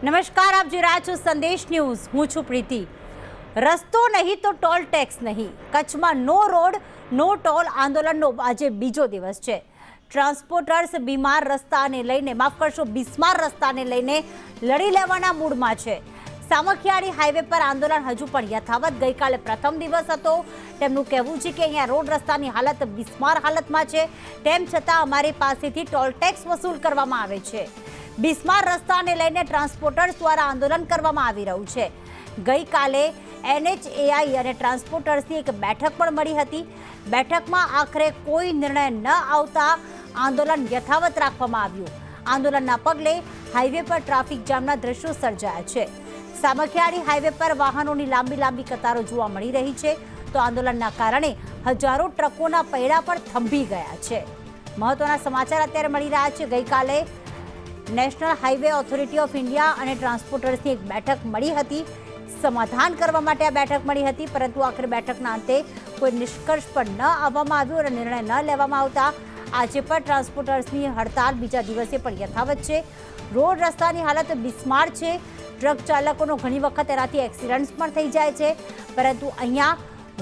નમસ્કાર, આપ જોઈ રહ્યા છો સંદેશ ન્યૂઝ. હું છું પ્રીતિ. રસ્તો નહીં તો ટોલ ટેક્સ નહીં. કચ્છમાં નો રોડ નો ટોલ આંદોલનનો આજે બીજો દિવસ છે. ટ્રાન્સપોર્ટર્સ બીમાર રસ્તાને લઈને બિસ્માર રસ્તાને લઈને લડી લેવાના મૂડમાં છે. સામખિયાળી હાઈવે પર આંદોલન હજુ પણ યથાવત. ગઈકાલે પ્રથમ દિવસ હતો. તેમનું કહેવું છે કે અહીંયા રોડ રસ્તાની હાલત બિસ્માર હાલતમાં છે. તેમ છતાં અમારી પાસેથી ટોલ ટેક્સ વસૂલ કરવામાં આવે છે. બિસ્માર રસ્તાને લઈને ટ્રાન્સપોર્ટર્સ દ્વારા આંદોલન કરવામાં આવી રહ્યું છે. ગઈકાલે NHAI અને ટ્રાન્સપોર્ટર્સની એક બેઠક પણ મળી હતી. બેઠકમાં આખરે કોઈ નિર્ણય ન આવતા આંદોલન યથાવત રાખવામાં આવ્યું. આંદોલનના પગલે હાઈવે પર ટ્રાફિક જામના દ્રશ્યો સર્જાયા છે. સામખિયાળી હાઈવે પર વાહનોની લાંબી કતારો જોવા મળી રહી છે. તો આંદોલનના કારણે હજારો ટ્રકોના પૈડા પણ થંભી ગયા છે. મહત્વના સમાચાર અત્યારે મળી રહ્યા છે. ગઈકાલે national highway authority of India અને ટ્રાન્સપોર્ટર્સની એક બેઠક મળી હતી. સમાધાન કરવા માટે આ બેઠક મળી હતી, પરંતુ આખરે બેઠકના અંતે કોઈ નિષ્કર્ષ પર ન આવવામાં આવ્યો અને નિર્ણય ન લેવામાં આવતા આજે પણ ટ્રાન્સપોર્ટર્સની હડતાલ બીજા દિવસે પણ યથાવત છે. રોડ રસ્તાની હાલત બિસ્માર છે. ટ્રક ચાલકોનો ઘણી વખત એનાથી એક્સિડન્ટ્સ પણ થઈ જાય છે. પરંતુ અહીંયા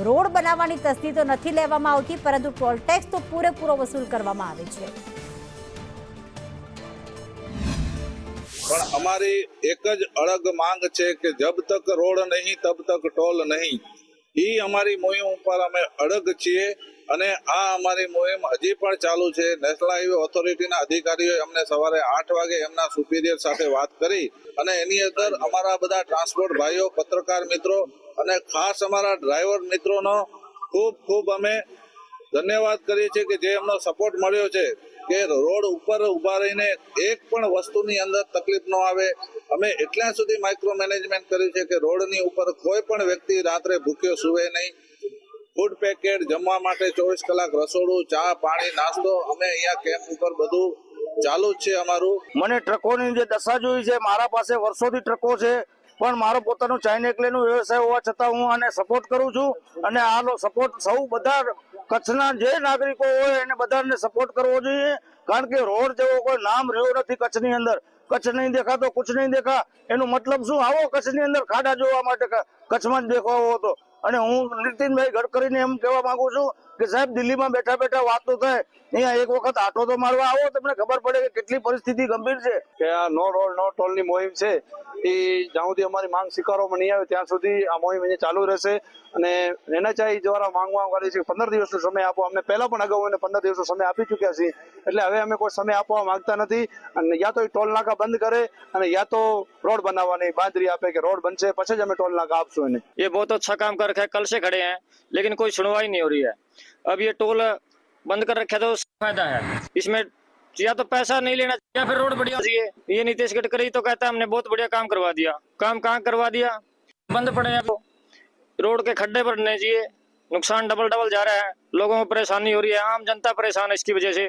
રોડ બનાવવાની તસ્દી તો નથી લેવામાં આવતી, પરંતુ ટોલ ટેક્સ તો પૂરેપૂરો વસૂલ કરવામાં આવે છે. પણ અમારી એક જ અડગ માંગ છે કે જબ તક રોડ નહીં તબ તક ટોલ નહીં. એ અમારી મુહિમ ઉપર અમે અડગ છીએ અને આ અમારી મુહિમ હજી પણ ચાલુ છે. નેશનલ હાઈવે ઓથોરિટીના અધિકારીઓએ અમને સવારે 8 વાગે એમના સુપીરિયર સાથે વાત કરી અને એની અંદર અમારા બધા ટ્રાન્સપોર્ટ ભાઈઓ, પત્રકાર મિત્રો અને ખાસ અમારા ડ્રાઈવર મિત્રોનો ખૂબ અમે ધન્યવાદ કરીએ છીએ કે જે એમનો સપોર્ટ મળ્યો છે કે રોડ ઉપર ઊભા રહીને એક પણ વસ્તુની અંદર તકલીફ ન આવે. અમે એટલા સુધી માઇક્રો મેનેજમેન્ટ કર્યું છે કે રોડની ઉપર કોઈ પણ વ્યક્તિ રાત્રે ભૂખ્યો સૂવે નહીં. ફૂડ પેકેટ, જમવા માટે 24 કલાક રસોડું, ચા, પાણી, નાસ્તો અમે અહીંયા કેમ્પ ઉપર બધું ચાલુ જ છે અમારું. મને ટ્રકોની જે દશા જોઈ છે, મારા પાસે વર્ષોથી ટ્રકો છે, પણ મારો પોતાનો ચાઇનેકલેનો વ્યવસાય હોવા છતાં હું આને સપોર્ટ કરું છું. અને આનો સપોર્ટ સૌ બધા કચ્છના જે નાગરિકો હોય એને બધાને સપોર્ટ કરવો જોઈએ. કારણ કે રોડ જેવો કોઈ નામ રહ્યો નથી કચ્છની અંદર. કચ્છ નહીં દેખા તો કુછ નહીં દેખા. એનું મતલબ શું? આવો કચ્છની અંદર ખાડા જોવા માટે કચ્છમાં જ દેખાવો હતો. અને હું નીતિનભાઈ ગડકરીને એમ કહેવા માંગુ છું કે સાહેબ, દિલ્હીમાં બેઠા વાતો થાય, અહીંયા એક વખત આટો તો મારવા આવો, તમને ખબર પડે કે કેટલી પરિસ્થિતિ ગંભીર છે. કે આ નો રોડ નો ટોલ ની મોહિમ છે એ જ્યાં સુધી અમારી માંગ સ્વીકારવામાં નહીં આવે ત્યાં સુધી આ મોહિમ અહીંયા ચાલુ રહેશે. અને NHAI દ્વારા માંગવા કરી છે 15 દિવસનો સમય આપો. અમને પહેલા પણ અગાઉ 15 દિવસનો સમય આપી ચૂક્યા છીએ. એટલે હવે અમે કોઈ સમય આપવા માંગતા નથી. અને યા તો ટોલ નાકા બંધ કરે અને યા તો રોડ બનાવવાની બાંધરી આપે કે રોડ બનશે પછી જ અમે टोल नाका आपसो इन्हें. ये बहुत अच्छा काम कर रखा है, कल से खड़े हैं लेकिन कोई सुनवाई नहीं हो रही है. अब ये टोल बंद कर रखे तो फायदा है इसमें, या तो पैसा नहीं लेना या फिर रोड बढ़िया चाहिए. ये नीतीश गडकरी तो कहता है हमने बहुत बढ़िया काम करवा दिया. काम कहाँ करवा दिया? बंद पड़े हैं तो रोड के खड्डे भरने चाहिए. नुकसान डबल जा रहा है, लोगों को परेशानी हो रही है, आम जनता परेशान है इसकी वजह से.